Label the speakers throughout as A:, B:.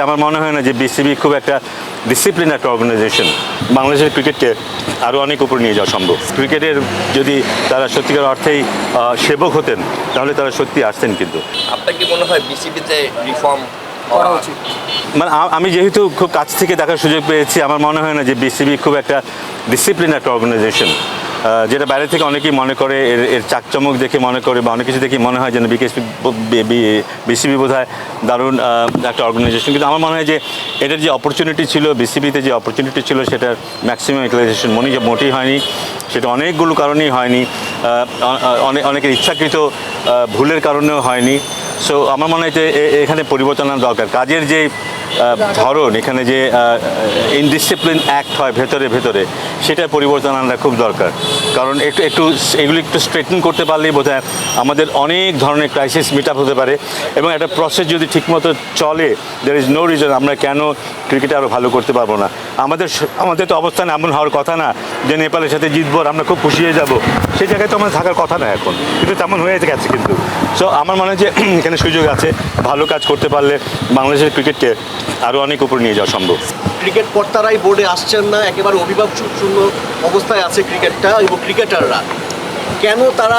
A: আমার মনে হয় না যে বিসিবি খুব একটা ডিসিপ্লিন একটা অর্গানাইজেশন। বাংলাদেশের ক্রিকেটকে আরও অনেক উপর নিয়ে যাওয়া সম্ভব। ক্রিকেটের যদি তারা সত্যিকার অর্থেই সেবক হতেন তাহলে তারা সত্যি আসতেন। কিন্তু
B: আপনার কি মনে হয় বিসিবিতে রিফর্ম করা উচিত?
A: মানে আমি যেহেতু খুব কাছ থেকে দেখার সুযোগ পেয়েছি, আমার মনে হয় না যে বিসিবি খুব একটা ডিসিপ্লিন একটা অর্গানাইজেশন, যেটা বাইরে থেকে অনেকেই মনে করে এর চাকচমক দেখে মনে করে বা অনেক কিছু দেখে মনে হয় যেন বিসিবি বোধ হয় দারুণ একটা অর্গানাইজেশন। কিন্তু আমার মনে হয় যে এটার যে অপরচুনিটি ছিল, বিসিবিতে যে অপরচুনিটি ছিল, সেটার ম্যাক্সিমাম ইউটিলাইজেশন মোটেই হয়নি। সেটা অনেকগুলো কারণেই হয়নি, অনেকের ইচ্ছাকৃত ভুলের কারণেও হয়নি। সো আমার মনে হয় যে এখানে পরিবর্তন আনা দরকার। কাজের যে ধরন, এখানে যে ইনডিসিপ্লিন অ্যাক্ট হয় ভেতরে সেটা পরিবর্তন আনা খুব দরকার। কারণ এগুলি একটু স্ট্রেটন করতে পারলেই বোধহয় আমাদের অনেক ধরনের ক্রাইসিস মিট আপ হতে পারে। এবং একটা প্রসেস যদি ঠিকমতো চলে, দেয়ার ইজ নো রিজন আমরা কেন ক্রিকেটে আরও ভালো করতে পারবো না। আমাদের তো অবস্থান এমন হওয়ার কথা না যে নেপালের সাথে জিতবো আমরা খুব খুশি হয়ে যাবো, সেই জায়গায় তো আমাদের থাকার কথা না এখন, কিন্তু তেমন হয়ে গেছে। কিন্তু সো আমার মনে হয় যে এখানে সুযোগ আছে, ভালো কাজ করতে পারলে বাংলাদেশের ক্রিকেটকে আরও অনেক উপর নিয়ে যাওয়া সম্ভব।
C: ক্রিকেট কর্তারাই বোর্ডে আসছেন না, একেবারে অভিভাবকশূন্য অবস্থায় আছে ক্রিকেটটা এবং ক্রিকেটাররা। কেন তারা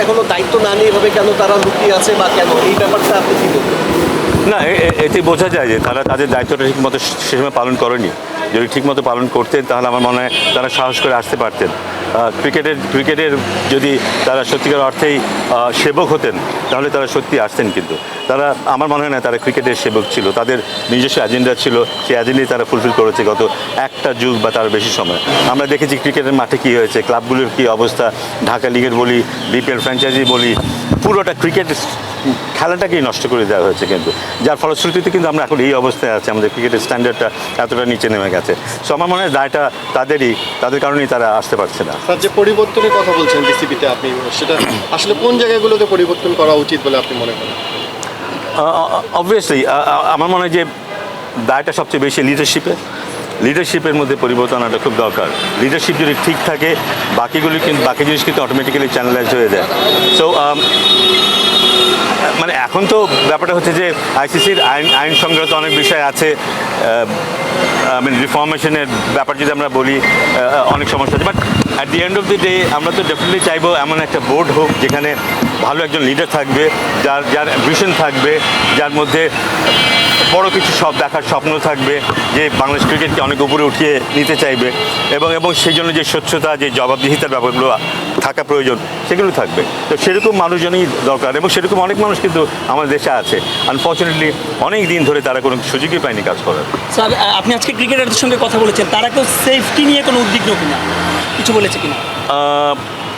C: এখনো দায়িত্ব না নিয়ে এভাবে কেন তারা লুকিয়ে আছে, বা কেন এই ব্যাপারটা আপনি কি বলবেন?
A: না, এতে বোঝা যায় যে তারা তাদের দায়িত্বটা ঠিকমতো সে সময় পালন করেনি। যদি ঠিকমতো পালন করতেন তাহলে আমার মনে হয় তারা সাহস করে আসতে পারতেন। ক্রিকেটের যদি তারা সত্যিকার অর্থেই সেবক হতেন তাহলে তারা সত্যি আসতেন। কিন্তু তারা, আমার মনে হয় না তারা ক্রিকেটের সেবক ছিল। তাদের নিজস্ব এজেন্ডা ছিল, সেই এজেন্ডাই তারা ফুলফিল করেছে গত একটা যুগ বা তার বেশি সময়। আমরা দেখেছি ক্রিকেটের মাঠে কী হয়েছে, ক্লাবগুলোর কী অবস্থা, ঢাকা লিগের বলি, বিপিএল ফ্র্যাঞ্চাইজি বলি, পুরোটা ক্রিকেট খেলাটাকেই নষ্ট করে দেওয়া হয়েছে। কিন্তু যার ফলশ্রুতিতে কিন্তু আমরা এখন এই অবস্থায় আছি, আমাদের ক্রিকেটের স্ট্যান্ডার্ডটা এতটা নিচে নেমে গেছে। সো আমার মনে হয় দায়টা তাদের কারণেই তারা আসতে পারছে না।
D: স্যার, যে পরিবর্তনের কথা বলছেন বিসিবিতে, আপনি সেটা আসলে কোন জায়গাগুলোতে পরিবর্তন করা উচিত বলে আপনি মনে করেন?
A: অবভিয়াসলি আমার মনে হয় যে দায়টা সবচেয়ে বেশি লিডারশিপের মধ্যে পরিবর্তন আনাটা খুব দরকার। লিডারশিপ যদি ঠিক থাকে বাকি জিনিস কিন্তু অটোমেটিক্যালি চ্যানেলাইজ হয়ে যায়। সো মানে এখন তো ব্যাপারটা হচ্ছে যে আইসিসির আইন সংক্রান্ত অনেক বিষয় আছে। রিফর্মেশনের ব্যাপার যদি আমরা বলি, অনেক সমস্যা আছে। But at the end of the day আমরা তো ডেফিনেটলি চাইবো এমন একটা বোর্ড হোক যেখানে ভালো একজন লিডার থাকবে, যার ভিশন থাকবে, যার মধ্যে বড় কিছু দেখার স্বপ্ন থাকবে, যে বাংলাদেশ ক্রিকেটকে অনেক উপরে উঠিয়ে নিতে চাইবে, এবং সেই জন্য যে স্বচ্ছতা, যে জবাবদিহিতার ব্যাপারগুলো থাকা প্রয়োজন সেগুলো থাকবে। তো সেরকম মানুষজনই দরকার, এবং সেরকম অনেক মানুষ কিন্তু আমাদের দেশে আছে। আনফর্চুনেটলি অনেক দিন ধরে তারা কোনো সুযোগই পায়নি কাজ করার।
E: স্যার, আপনি আজকে ক্রিকেটারদের সঙ্গে কথা বলেছেন, তারা কেউ সেফটি নিয়ে কোনো উদ্বিগ্ন কিনা, কিছু বলেছে কিনা?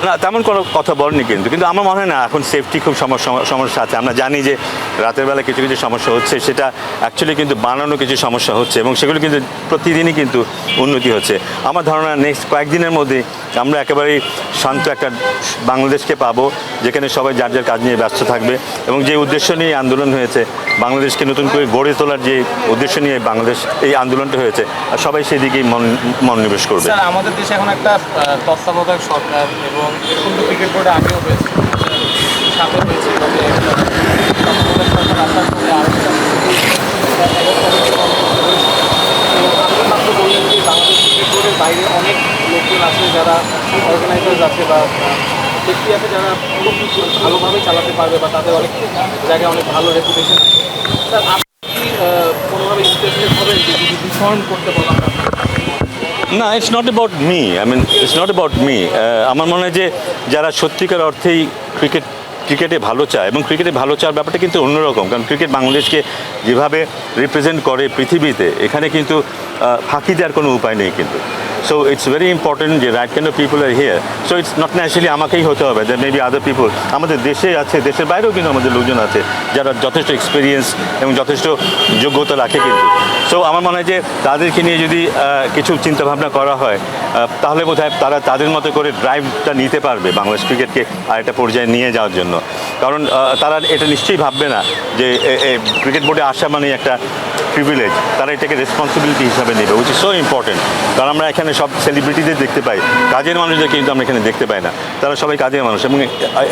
A: না, তেমন কোনো কথা বলেনি। কিন্তু আমার মনে হয় না এখন সেফটি খুব সমস্যা আছে। আমরা জানি যে রাতের বেলা কিছু সমস্যা হচ্ছে, সেটা অ্যাকচুয়ালি কিন্তু বানানো কিছু সমস্যা হচ্ছে, এবং সেগুলো কিন্তু প্রতিদিনই কিন্তু উন্নতি হচ্ছে। আমার ধারণা নেক্সট কয়েকদিনের মধ্যে আমরা একেবারেই শান্ত একটা বাংলাদেশকে পাবো, যেখানে সবাই যার যার কাজ নিয়ে ব্যস্ত থাকবে, এবং যে উদ্দেশ্য নিয়ে আন্দোলন হয়েছে, বাংলাদেশকে নতুন করে গড়ে তোলার যে উদ্দেশ্য নিয়ে এই আন্দোলনটা হয়েছে, আর সবাই সেদিকেই মনোনিবেশ করবে।
F: স্যার, আমাদের দেশে এখন একটা তত্ত্বাবধায়ক সরকার, এবং এরকম তো ক্রিকেট বোর্ডে আগেও হয়েছে, সাথে হয়েছে তত্ত্বাবধায়ক সরকার আসার পরে মাত্র বললেন যে বাংলাদেশ ক্রিকেট বোর্ডের বাইরে অনেক লোকজন আছে, যারা অর্গানাইজার্স আছে বা ব্যক্তি আছে, যারা খুব ভালোভাবে চালাতে পারবে বা তাদের অনেক জায়গায় অনেক ভালো রেপুটেশন আছে। স্যার, আপনি কি কোনোভাবে ইন্টারেস্টেড হবেন যে যদি রিফর্ম করতে বলা হয়?
A: না, it's not about me. It's not about me. আমার মনে হয় যে যারা সত্যিকার অর্থেই ক্রিকেটে ভালো চায়, এবং ক্রিকেটে ভালো চাওয়ার ব্যাপারটা কিন্তু অন্যরকম। কারণ ক্রিকেট বাংলাদেশকে যেভাবে রিপ্রেজেন্ট করে পৃথিবীতে, এখানে কিন্তু ফাঁকি দেওয়ার কোনো উপায় নেই। কিন্তু সো ইটস ভেরি ইম্পর্টেন্ট যে right kind of people R here. So it's not naturally আমাকেই হতে হবে, দ্যাট মেবি আদার পিপল। আমাদের দেশে আছে, দেশের বাইরেও কিন্তু আমাদের লোকজন আছে যারা যথেষ্ট এক্সপিরিয়েন্স এবং যথেষ্ট যোগ্যতা রাখে। কিন্তু সো আমার মনে হয় যে তাদেরকে নিয়ে যদি কিছু চিন্তাভাবনা করা হয়, তাহলে বোধহয় তারা তাদের মতো করে ড্রাইভটা নিতে পারবে বাংলাদেশ ক্রিকেটকে আর একটা পর্যায়ে নিয়ে যাওয়ার জন্য। কারণ তারা এটা নিশ্চয়ই ভাববে না যে ক্রিকেট বোর্ডে আসা মানে একটা প্রিভিলেজ, তারা এটাকে রেসপন্সিবিলিটি হিসাবে নেবে, উইচ ইজ সো ইম্পর্টেন্ট। কারণ আমরা এখানে সব সেলিব্রিটিদের দেখতে পাই, কাজের মানুষদের কিন্তু আমরা এখানে দেখতে পাই না, তারা সবাই কাজের মানুষ এবং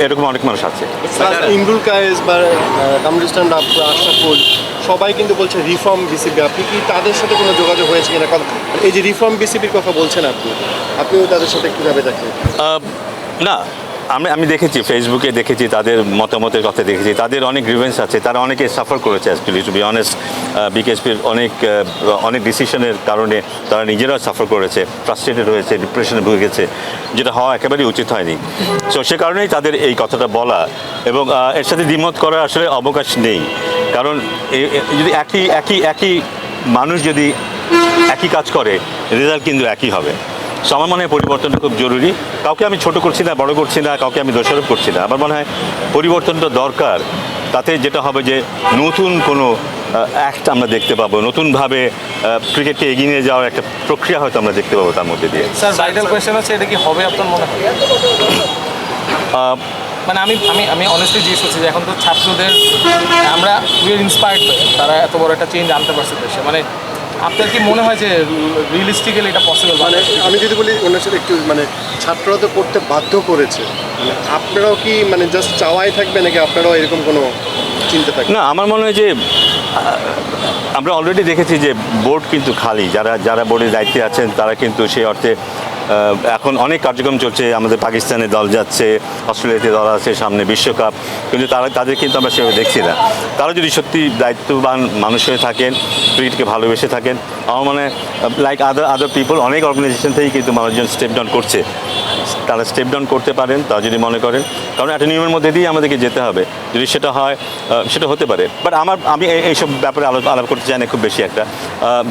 A: এরকম অনেক মানুষ আছে।
D: ইমরুল কায়েস বা কামরুল ইসলাম আশরাফুল সবাই কিন্তু বলছে রিফর্ম বিসিবি, আপনি কি তাদের সাথে কোনো যোগাযোগ হয়েছে কিনা? এই যে রিফর্ম বিসিবির কথা বলছেন আপনিও তাদের সাথে কীভাবে দেখেন?
A: না, আমি দেখেছি, ফেসবুকে দেখেছি, তাদের মতামতের কথা দেখেছি, তাদের অনেক গ্রিভেন্স আছে, তারা অনেকে সাফার করেছে অ্যাকচুয়ালি, টু বি অনেস্ট। বিকেএসপির অনেক ডিসিশনের কারণে তারা নিজেরাও সাফার করেছে, ফ্রাস্ট্রেটেড হয়েছে, ডিপ্রেশনে ভুগে গেছে, যেটা হওয়া একেবারেই উচিত হয়নি। সো সে কারণেই তাদের এই কথাটা বলা এবং এর সাথে দ্বিমত করার আসলে অবকাশ নেই। কারণ যদি একই মানুষ যদি একই কাজ করে, রেজাল্ট কিন্তু একই হবে। সো আমার মনে হয় পরিবর্তনটা খুব জরুরি। কাউকে আমি ছোট করছি না, বড় করছি না, কাউকে আমি দোষারোপ করছি না। আমার মনে হয় পরিবর্তনটা দরকার। তাতে যেটা হবে যে নতুন কোনো অ্যাক্ট আমরা দেখতে পাবো, নতুনভাবে ক্রিকেটকে এগিয়ে নিয়ে যাওয়ার একটা প্রক্রিয়া হয়তো আমরা দেখতে পাবো তার মধ্যে দিয়ে।
F: স্যার, ভাইটাল কোয়েশ্চেন হচ্ছে, এটা কি হবে আপনার মনে হয়? মানে আমি অনেস্টলি জিজ্ঞেস করছি যে এখন তো ছাত্রদের আমরা ইন্সপায়ার্ড হয়ে তারা এত বড় একটা চেঞ্জ আনতে পারছে দেশে, মানে আপনার কি মনে হয় যে রিয়েলিস্টিক্যালি এটা পসিবল?
D: মানে আমি যদি বলি ওনার সাথে একটু, মানে ছাত্ররা তো করতে বাধ্য করেছে, মানে আপনারাও কি মানে জাস্ট চাওয়াই থাকবে নাকি আপনারাও এরকম কোনো চিন্তা থাকবে?
A: না, আমার মনে হয় যে আমরা অলরেডি দেখেছি যে বোর্ড কিন্তু খালি, যারা বোর্ডের দায়িত্বে আছেন তারা কিন্তু সেই অর্থে এখন অনেক কার্যক্রম চলছে। আমাদের পাকিস্তানে দল যাচ্ছে, অস্ট্রেলিয়াতে দল আছে, সামনে বিশ্বকাপ, কিন্তু তাদের কিন্তু আমরা সেভাবে দেখছি না। তারা যদি সত্যি দায়িত্ববান মানুষ হয়ে থাকেন, ক্রিকেটকে ভালোবেসে থাকেন, আমার মনে হয় লাইক আদার পিপল, অনেক অর্গানাইজেশন থেকেই কিন্তু মানুষজন স্টেপ ডাউন করছে। তারা স্টেপ ডাউন করতে পারেন, তারা যদি মনে করেন, কারণ একটা নিয়মের মধ্যে দিয়ে আমাদেরকে যেতে হবে। যদি সেটা হয় সেটা হতে পারে, বাট আমি এইসব ব্যাপারে আলাপ করতে চাই না খুব বেশি একটা।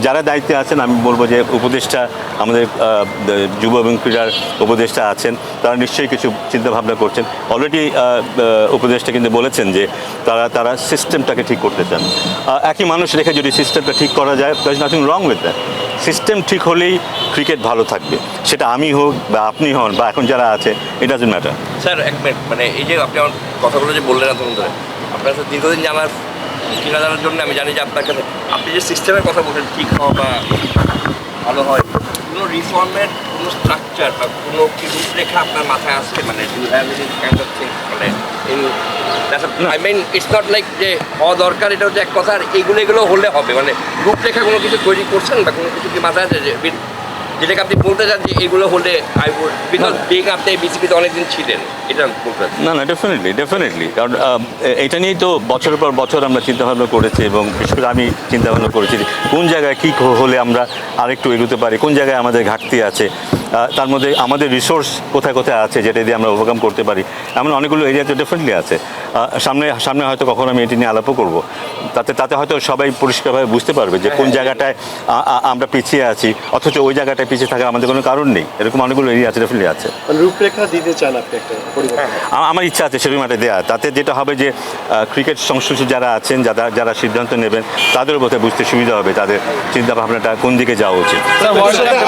A: যারা দায়িত্বে আছেন আমি বলবো যে উপদেষ্টা, আমাদের যুব এবং ক্রীড়ার উপদেষ্টা আছেন, তারা নিশ্চয়ই কিছু চিন্তাভাবনা করছেন। অলরেডি উপদেষ্টা কিন্তু বলেছেন যে তারা সিস্টেমটাকে ঠিক করতে চান। একই মানুষ রেখে যদি সিস্টেমটা ঠিক করা যায়, there is nothing wrong with that. System ঠিক হলেই ক্রিকেট ভালো থাকবে, সেটা আমি হোক বা আপনি হন বা এখন যারা আছে, ইট ডাজন্ট ম্যাটার।
B: স্যার, এক মিনিট, মানে এই যে আপনি আমার কথাগুলো যে বললেন এতক্ষণ ধরে, আপনার সাথে দীর্ঘদিন জানার চেনা জানার জন্য আমি জানি যে আপনার কাছে আপনি যে সিস্টেমের কথা বলছেন ঠিক হওয়া বা ভালো হয়, কোনো রিফর্মের কোনো স্ট্রাকচার বা কোনো কি রূপরেখা আপনার মাথায় আসছে? মানে মানে I mean it's not like যে হওয়া দরকার, এটা হচ্ছে এক কথা, আর এগুলো হলে হবে, মানে রূপরেখা কোনো কিছু তৈরি করছেন বা কোনো কিছু কি মাথায় আছে যেটাকে আপনি বলতে চান যে এগুলো হলে আই উড, বিকজ বিং আপনি বিসিবিতে অনেকদিন ছিলেন, এটা বলতে চান?
A: না, ডেফিনেটলি, কারণ এটা নিয়েই তো বছরের পর বছর আমরা চিন্তাভাবনা করেছি এবং বিশেষ করে আমি চিন্তাভাবনা করেছি যে কোন জায়গায় কী হলে আমরা আরেকটু এগোতে পারি, কোন জায়গায় আমাদের ঘাটতি আছে, তার মধ্যে আমাদের রিসোর্স কোথায় আছে যেটা দিয়ে আমরা ওভারকাম করতে পারি। এমন অনেকগুলো এরিয়া তো ডেফিনেটলি আছে। সামনে হয়তো কখনো আমি এটি নিয়ে আলাপও করবো, তাতে হয়তো সবাই পরিষ্কারভাবে বুঝতে পারবে যে কোন জায়গাটায় আমরা পিছিয়ে আছি, অথচ ওই জায়গাটায় পিছিয়ে থাকার আমাদের কোনো কারণ নেই। এরকম অনেকগুলো এরিয়া আছে, ডেফিনেটলি আছে।
D: রূপরেখা দিতে চান আপনি একটা পরিবর্তন?
A: আমার ইচ্ছা আছে সেরকম একটা দেওয়া, তাতে যেটা হবে যে ক্রিকেট সংশ্লিষ্ট যারা আছেন, যারা সিদ্ধান্ত নেবেন, তাদের বোধে বুঝতে সুবিধা হবে তাদের চিন্তা ভাবনাটা কোন দিকে যাওয়া উচিত।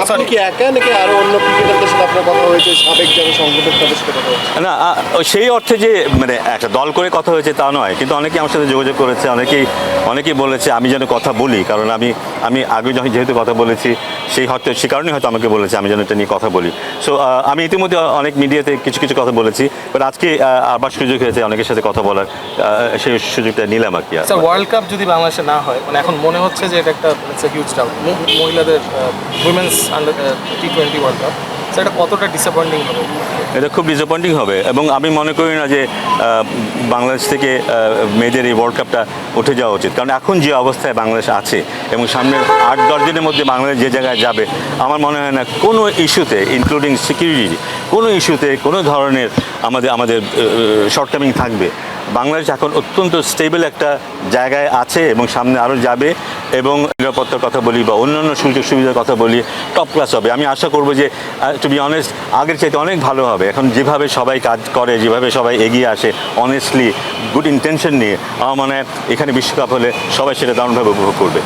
D: আপনি কি একা নাকি আরো অন্য ক্রিকেটারদের সাথে আপনার কথা হয়েছে, সাবেক যারা সংগঠক তাদের সাথে কথা হয়েছে?
A: না, সেই অর্থে যে মানে একটা দল করে কথা হয়েছে তা নয়, কিন্তু অনেকেই আমার সাথে যোগাযোগ করেছে, অনেকেই বলেছে আমি যেন কথা বলি, কারণ আমি আগে যেহেতু কথা বলেছি, সেই কারণেই হয়তো আমাকে বলেছে আমি যেন এটা নিয়ে কথা বলি। সো আমি ইতিমধ্যে অনেক মিডিয়াতে কিছু কথা বলেছি, বাট আজকে আবার সুযোগ হয়েছে অনেকের সাথে কথা বলার, সেই সুযোগটা নিলাম আর কি।
F: স্যার, ওয়ার্ল্ড কাপ যদি বাংলাদেশে না হয়, মানে এখন মনে হচ্ছে যে এটা একটা হিউজ ডাউন, মহিলাদের women's under T20 world cup, সেটা কতটা ডিসঅ্যাপয়েন্টিং হবে?
A: এটা খুব ডিসঅ্যাপয়েন্টিং হবে এবং আমি মনে করি না যে বাংলাদেশ থেকে মেয়েদের এই ওয়ার্ল্ড কাপটা উঠে যাওয়া উচিত, কারণ এখন যে অবস্থায় বাংলাদেশ আছে এবং সামনের 8-10 দিনের মধ্যে বাংলাদেশ যে জায়গায় যাবে, আমার মনে হয় না কোনো ইস্যুতে, ইনক্লুডিং সিকিউরিটি, কোনো ইস্যুতে কোনো ধরনের আমাদের শর্টকামিং থাকবে। বাংলাদেশ এখন অত্যন্ত স্টেবল একটা জায়গায় আছে এবং সামনে আরও যাবে, এবং নিরাপত্তার কথা বলি বা অন্যান্য সুযোগ সুবিধার কথা বলি, টপ ক্লাস হবে। আমি আশা করব যে টু বি অনেস্ট আগের চাইতে অনেক ভালো হবে। এখন যেভাবে সবাই কাজ করে, যেভাবে সবাই এগিয়ে আসে অনেস্টলি গুড ইন্টেনশন নিয়ে, আমার মনে হয় এখানে বিশ্বকাপ হলে সবাই সেটা দারুণভাবে উপভোগ করবে।